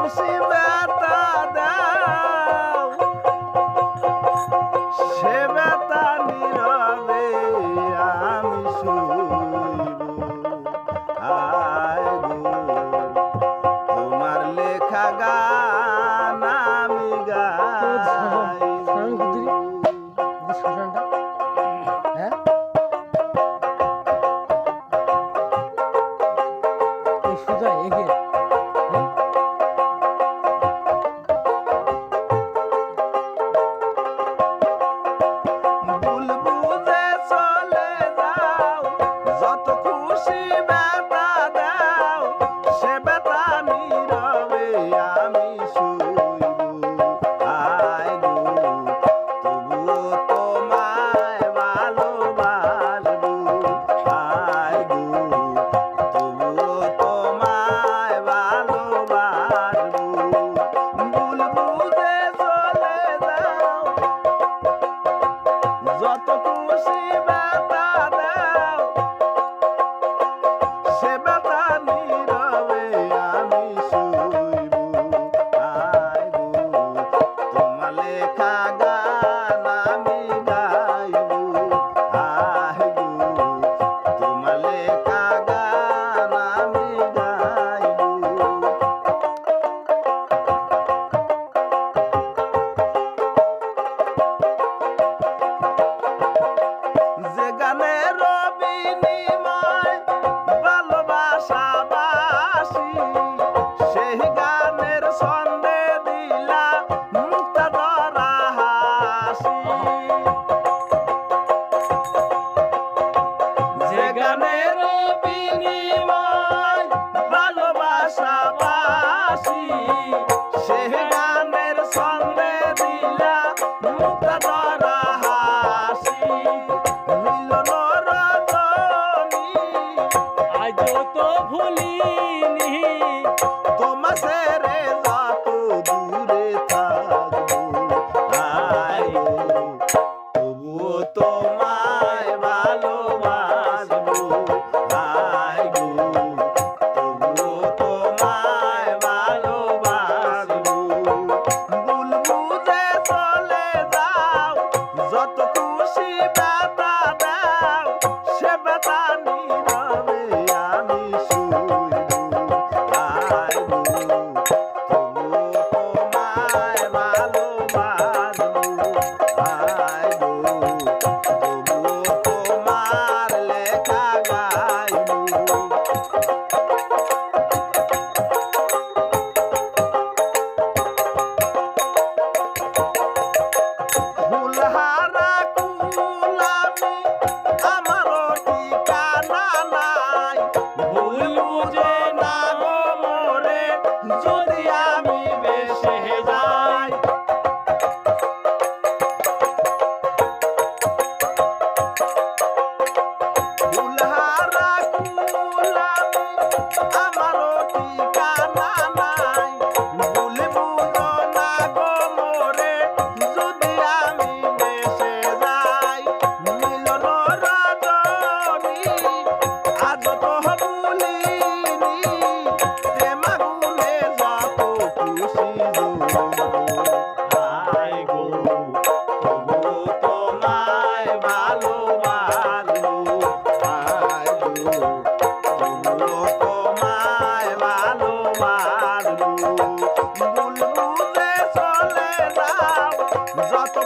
খুশি ব্যথা দাও, সে ব্যথা নীরবে আমি শুইব। আয় গো, তোমার লেখা গান আমি গাইব। ভুল বুঝে চলে যাও, যত খুশি ব্যথা দাও, সে ব্যথা নীরবে আমি শুইব। আয় গো, তবুও তোমায় ভালোবাসবো। আয় গো, তবুও তোমায় ভালোবাসবো। ভুল বুঝে চলে যাও, যত খুশি ব্যথা দাও, সে ব্যথা নীরবে আমি শুইব। আয় গো, তোমার লেখা গান আমি গাইব। আয় গো, তোমার লেখা গান আমি গাইব। যে গানের বিনিময় ভালোবাসাবাসি, সেই গানের ছন্দে দিলা মুক্তা ধরা হাসি। যে গানের বিনিময় ভালোবাসাবাসি, সেই গানের ছন্দে দিলা মুক্তা ধরা হাসি। মিলন রজনী আজও তো ভুলিনি, তোমা ছেড়ে যত দূরে থাকবো। আয় গো, তবুও তোমায় ভালোবাসবো। আয় গো, তবুও তোমায় ভালোবাসবো। ভুল বুঝে চলে যাও, যত খুশি ব্যথা দাও, সে ব্যথা নীরবে আমি শুইব। আয় গো, তবুও তোমায় ভালোবাসবো। আয় গো, তবুও তোমার লেখা গাইব। ফুলহারা কুলামি আমারও ঠিকানা নাই, ভুল বুঝে না গো মোরে যদি আমি বেশে যাই। ফুলহারা কুলামি আমারও ঠিকানা নাই, ভুল বুঝো না গো মোরে যদি আমি বেশে যাই। মিলন রজনী আজ তো ভুলিনি, প্রেম আগুনে যত খুশি জ্বলবো। আয় গো, তবুও তোমায় ভালোবাসবো। আয় গো, তবুও তোমায় ভালোবাসবো। ভুল বুঝে চলে যাও, যত